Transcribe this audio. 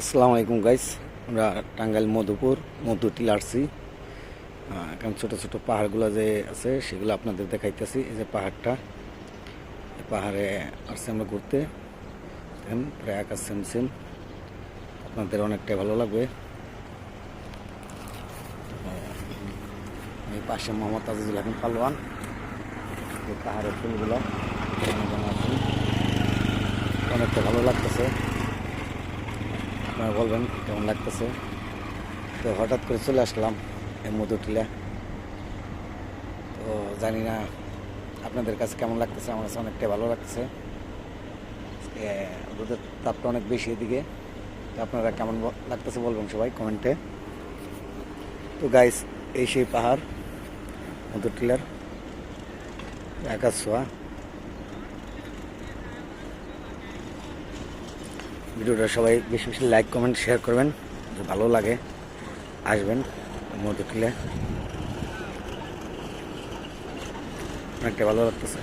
আসসালামু আলাইকুম গাইস। আমরা টাঙ্গাইল মধুপুর মধুটিল আসছি। এখন ছোট ছোট পাহাড়গুলো যে আছে সেগুলো আপনাদের দেখাইতেছি। এই যে পাহাড়টা, এই পাহাড়ে আসছি আমরা ঘুরতে। দেখেন প্রায় আকাশ সেম সেম, আপনাদের অনেকটাই ভালো লাগবে। এই পাশে মোহাম্মদ আজিজুল হাকিম পালোয়ান। এই পাহাড়ের ফুলগুলো আছি, অনেকটা ভালো লাগতেছে। আপনারা বলবেন কেমন লাগতেছে। তো হঠাৎ করে চলে আসলাম এই মধুটিলা। তো জানি না আপনাদের কাছে কেমন লাগতেছে, আমার কাছে অনেকটাই ভালো লাগতেছে। রোদের তাপটা অনেক বেশি এদিকে। তো আপনারা কেমন লাগতেছে বলবেন সবাই কমেন্টে। তো গাইস, এই সেই পাহাড় মধুটিলার আকাশ ছোঁয়া। ভিডিওটা সবাই বেশি বেশি লাইক কমেন্ট শেয়ার করবেন, যদি ভালো লাগে আসবেন মধুটিলা, অনেকটা ভালো লাগতেছে।